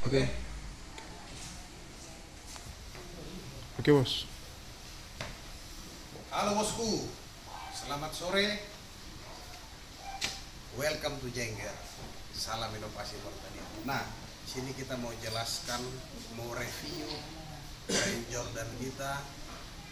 Oke. Oke, Bos. Halo bosku, selamat sore. Welcome to Jengger. Salam inovasi pertanian. Nah, sini kita mau jelaskan, mau review Rain Jordan kita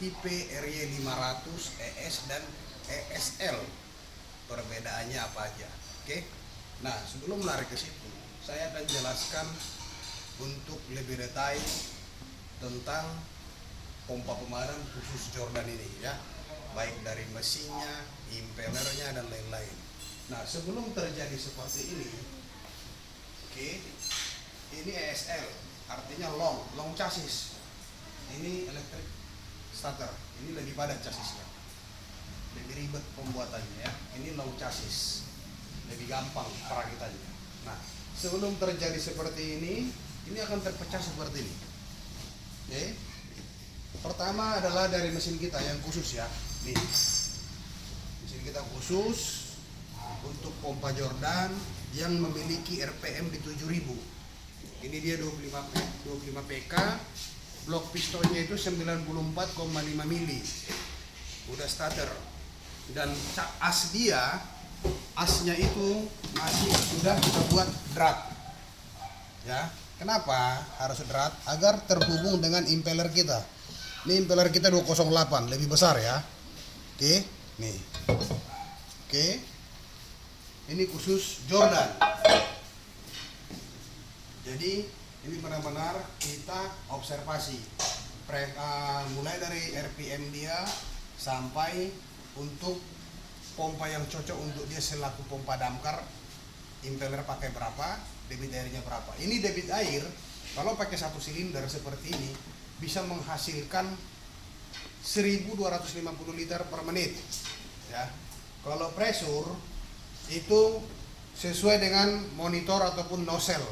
tipe RY500 ES dan ESL. Perbedaannya apa aja? Oke. Nah, sebelum lari ke situ, saya akan jelaskan untuk lebih detail tentang pompa pemadam khusus Jordan ini ya, baik dari mesinnya, impellernya dan lain-lain. Nah, sebelum terjadi seperti ini, oke, ini ESL, artinya long chassis. Ini electric starter, ini lebih padat chassisnya, lebih ribet pembuatannya ya. Ini long chassis, lebih gampang perakitannya. Nah, sebelum terjadi seperti ini akan terpecah seperti ini. Oke. Pertama adalah dari mesin kita yang khusus ya. Nih. Mesin kita khusus untuk pompa Jordan yang memiliki RPM di 7000. Ini dia 25 PK. Blok pistonnya itu 94,5 mili. Udah starter. Dan asnya itu masih sudah kita buat drat. Ya. Kenapa harus drat? Agar terhubung dengan impeller kita. Ini impeller kita 208, lebih besar ya. Oke, nih. Oke. Ini khusus Jordan. Jadi ini benar-benar kita observasi mulai dari RPM dia sampai untuk pompa yang cocok untuk dia selaku pompa damkar. Impeller pakai berapa, debit airnya berapa. Ini debit air kalau pakai satu silinder seperti ini bisa menghasilkan 1250 liter per menit ya. Kalau pressure itu sesuai dengan monitor ataupun nozzle.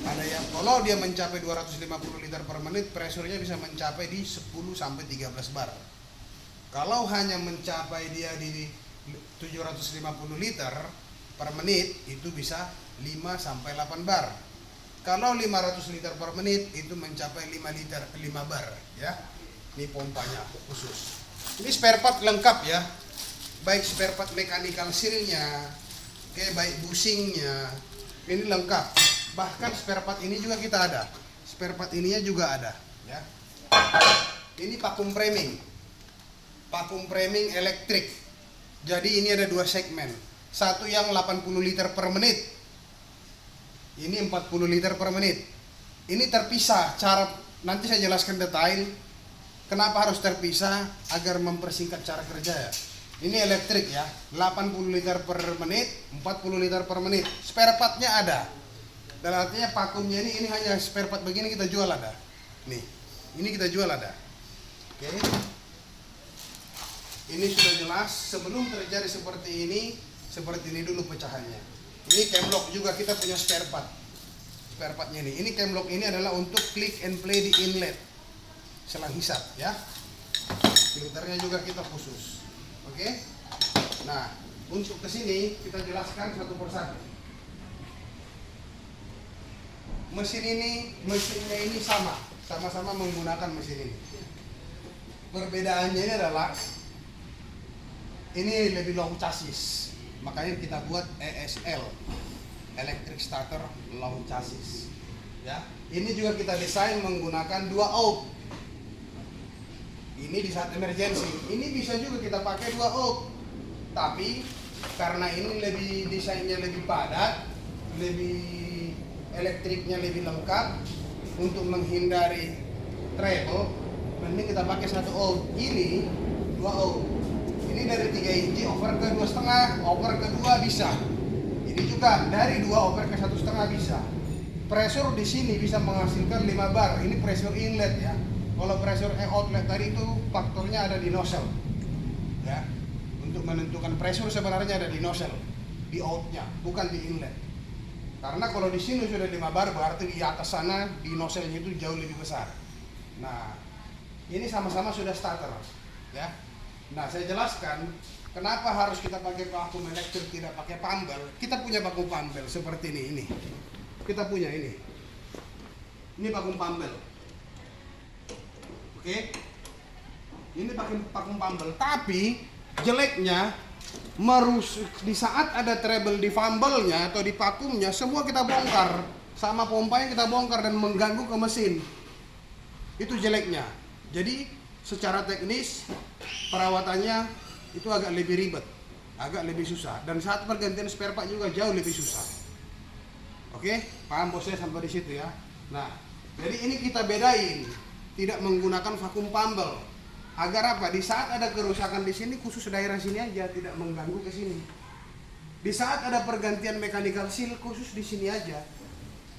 Ada yang kalau dia mencapai 250 liter per menit, pressure-nya bisa mencapai di 10 sampai 13 bar. Kalau hanya mencapai dia di 750 liter per menit, itu bisa 5 sampai 8 bar. Kalau 500 liter per menit itu mencapai 5 bar ya. Ini pompanya khusus. Ini spare part lengkap ya. Baik spare part mechanical seal-nya, baik bushing-nya. Ini lengkap. Bahkan spare part ini juga kita ada. Spare part ininya juga ada ya. Ini vacuum framing. Vacuum framing elektrik. Jadi ini ada dua segmen. Satu yang 80 liter per menit. Ini 40 liter per menit. Ini terpisah. Nanti saya jelaskan detail kenapa harus terpisah agar mempersingkat cara kerja ya. Ini elektrik ya, 80 liter per menit, 40 liter per menit. Spare partnya ada. Dan artinya vakumnya ini hanya spare part begini kita jual ada. Nih, ini kita jual ada. Oke. Ini sudah jelas. Sebelum terjadi seperti ini dulu pecahannya. Ini camlock juga kita punya spare part. Spare partnya ini. Ini camlock ini adalah untuk click and play di inlet. Selang hisap ya. Filternya juga kita khusus. Oke. Nah, untuk kesini kita jelaskan satu persatu. Mesinnya ini sama-sama menggunakan mesin ini. Perbedaannya ini adalah ini lebih long chassis. Makanya kita buat ESL, Electric Starter Long Chassis ya. Ini juga kita desain menggunakan 2 out. Ini di saat emergency, ini bisa juga kita pakai 2 out. Tapi karena ini desainnya lebih padat, lebih elektriknya lebih lengkap untuk menghindari treble, mending kita pakai 1 out. Ini 2 out. Ini dari 3 inci over ke 2,5, over ke 2 bisa. Ini juga dari 2 over ke 1,5 bisa. Pressure di sini bisa menghasilkan 5 bar. Ini pressure inlet ya. Kalau pressure outlet tadi itu faktornya ada di nozzle. Ya. Untuk menentukan pressure sebenarnya ada di nozzle, di outnya, bukan di inlet. Karena kalau di sini sudah 5 bar berarti di atas sana di nozzle-nya itu jauh lebih besar. Nah, ini sama-sama sudah starter ya. Nah, saya jelaskan kenapa harus kita pakai vakum elektrik, tidak pakai pambel. Kita punya vakum pambel seperti ini. Kita punya ini. Ini vakum pumble. Oke. Ini pakai vakum pumble, tapi jeleknya di saat ada treble di fumble-nya atau di vakumnya, semua kita bongkar, sama pompa yang kita bongkar dan mengganggu ke mesin. Itu jeleknya. Jadi secara teknis perawatannya itu agak lebih ribet, agak lebih susah, dan saat pergantian spare part juga jauh lebih susah. Oke, paham bosnya sampai di situ ya. Nah, jadi ini kita bedain, tidak menggunakan vakum pumble. Agar apa? Di saat ada kerusakan di sini, khusus daerah sini aja, tidak mengganggu ke sini. Di saat ada pergantian mechanical seal, khusus di sini aja.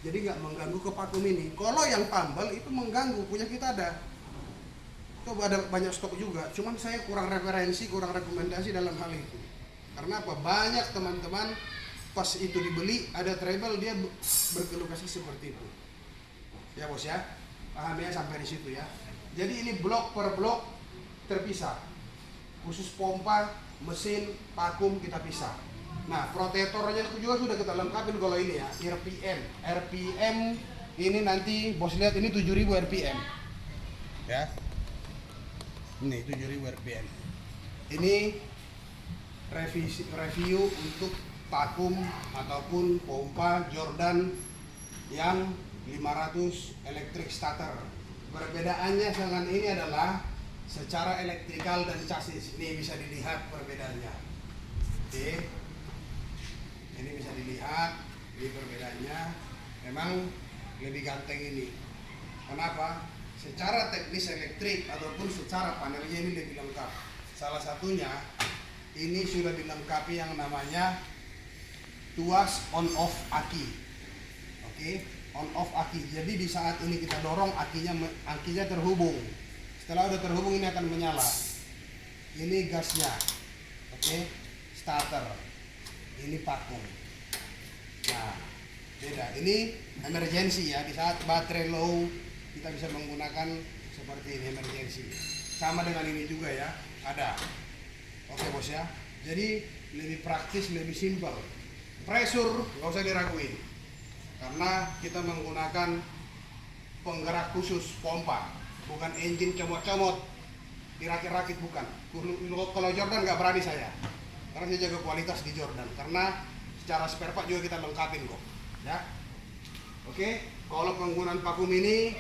Jadi nggak mengganggu ke vakum ini. Kalau yang pumble itu mengganggu, punya kita ada. Itu ada banyak stok juga. Cuman saya kurang referensi, kurang rekomendasi dalam hal itu. Karena apa? Banyak teman-teman pas itu dibeli ada treble dia berkeluh kesah seperti itu. Ya bos ya, paham ya sampai di situ ya. Jadi ini blok per blok terpisah, khusus pompa, mesin, vakum kita pisah. Nah, protektornya juga sudah kita lengkapin kalau ini ya, RPM ini nanti bos lihat ini 7000 RPM ya, ini 7000 RPM. Ini review untuk vakum ataupun pompa Jordan yang 500 electric starter. Perbedaannya dengan ini adalah secara elektrikal dan chassis. Ini bisa dilihat perbedaannya. Oke. Ini bisa dilihat ini perbedaannya. Memang lebih ganteng ini. Kenapa? Secara teknis elektrik ataupun secara panelnya ini lebih lengkap. Salah satunya ini sudah dilengkapi yang namanya tuas on off aki. Oke, on off aki. Jadi di saat ini kita dorong akinya terhubung. Setelah udah terhubung ini akan menyala. Ini gasnya. Oke, starter. Ini vakum. Nah, beda. Ini emergency ya. Di saat baterai low kita bisa menggunakan seperti ini emergency. Sama dengan ini juga ya. Ada. Oke bos ya. Jadi lebih praktis, lebih simpel. Pressure nggak usah diraguin. Karena kita menggunakan penggerak khusus pompa. Bukan engine comot-comot dirakit-rakit, bukan. Kalau Jordan nggak berani saya, karena saya jaga kualitas di Jordan. Karena secara spare part juga kita lengkapin kok, ya. Oke, kalau penggunaan vakum ini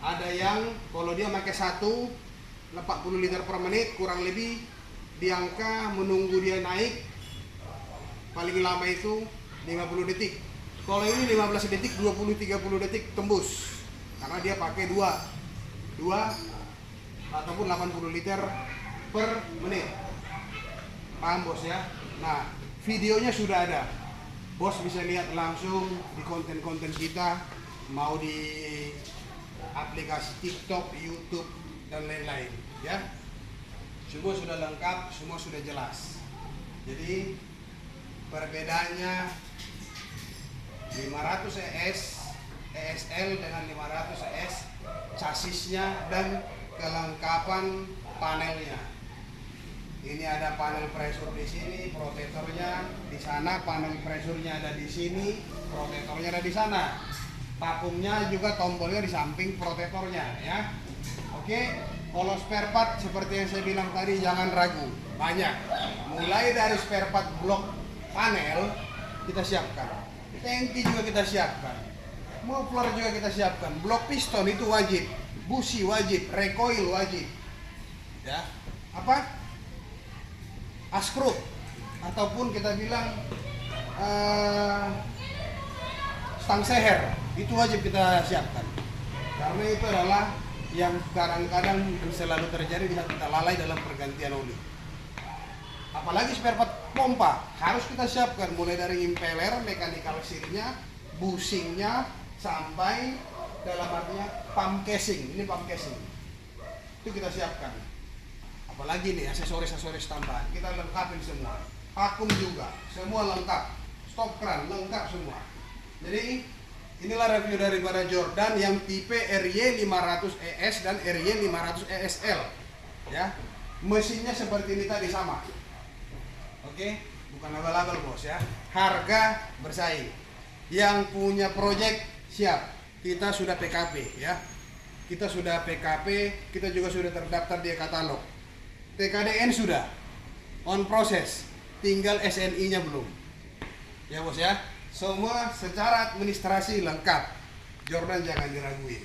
ada yang kalau dia pakai 40 liter per menit kurang lebih di angka menunggu dia naik paling lama itu 50 detik. Kalau ini 15 detik, 20-30 detik tembus, karena dia pakai 2 ataupun 80 liter per menit. Paham bos ya? Nah, videonya sudah ada. Bos bisa lihat langsung di konten-konten kita, mau di aplikasi TikTok, YouTube dan lain-lain ya. Semua sudah lengkap, semua sudah jelas. Jadi perbedaannya 500 ESL dengan 500 ES, chassisnya dan kelengkapan panelnya. Ini ada panel pressure di sini, protektornya di sana, panel pressure-nya ada di sini, protektornya ada di sana. Vakumnya juga tombolnya di samping protektornya ya. Oke, kalau spare part seperti yang saya bilang tadi jangan ragu, banyak. Mulai dari spare part blok panel kita siapkan. Tangki juga kita siapkan. Muffler juga kita siapkan. Blok piston itu wajib, busi wajib, recoil wajib. Ya. Apa? Askrut ataupun kita bilang stang seher itu wajib kita siapkan. Karena itu adalah yang kadang-kadang selalu terjadi di saat kita lalai dalam pergantian oli. Apalagi spare part pompa harus kita siapkan mulai dari impeller, mechanical seal-nya, bushingnya sampai dalam artinya pump casing. Ini pump casing itu kita siapkan. Apalagi nih aksesoris tambahan kita lengkapin semua. Vakum juga semua lengkap, stop kran lengkap semua. Jadi inilah review daripada Jordan yang tipe RY500ES dan RY500ESL ya. Mesinnya seperti ini tadi sama. Oke, bukan abal-abal bos ya. Harga bersaing. Yang punya project siap. kita sudah PKP ya. Kita sudah PKP, kita juga sudah terdaftar di katalog. TKDN sudah on proses, tinggal SNI-nya belum. Ya bos ya, semua secara administrasi lengkap. Jordan jangan diraguin,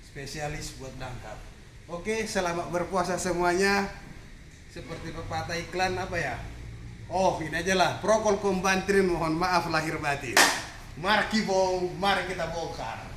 spesialis buat dangkap. Oke, selamat berpuasa semuanya. Seperti pepatah iklan apa ya? Oh ini aja lah, prokol kombantrin, mohon maaf lahir batin. Mari kita bongkar.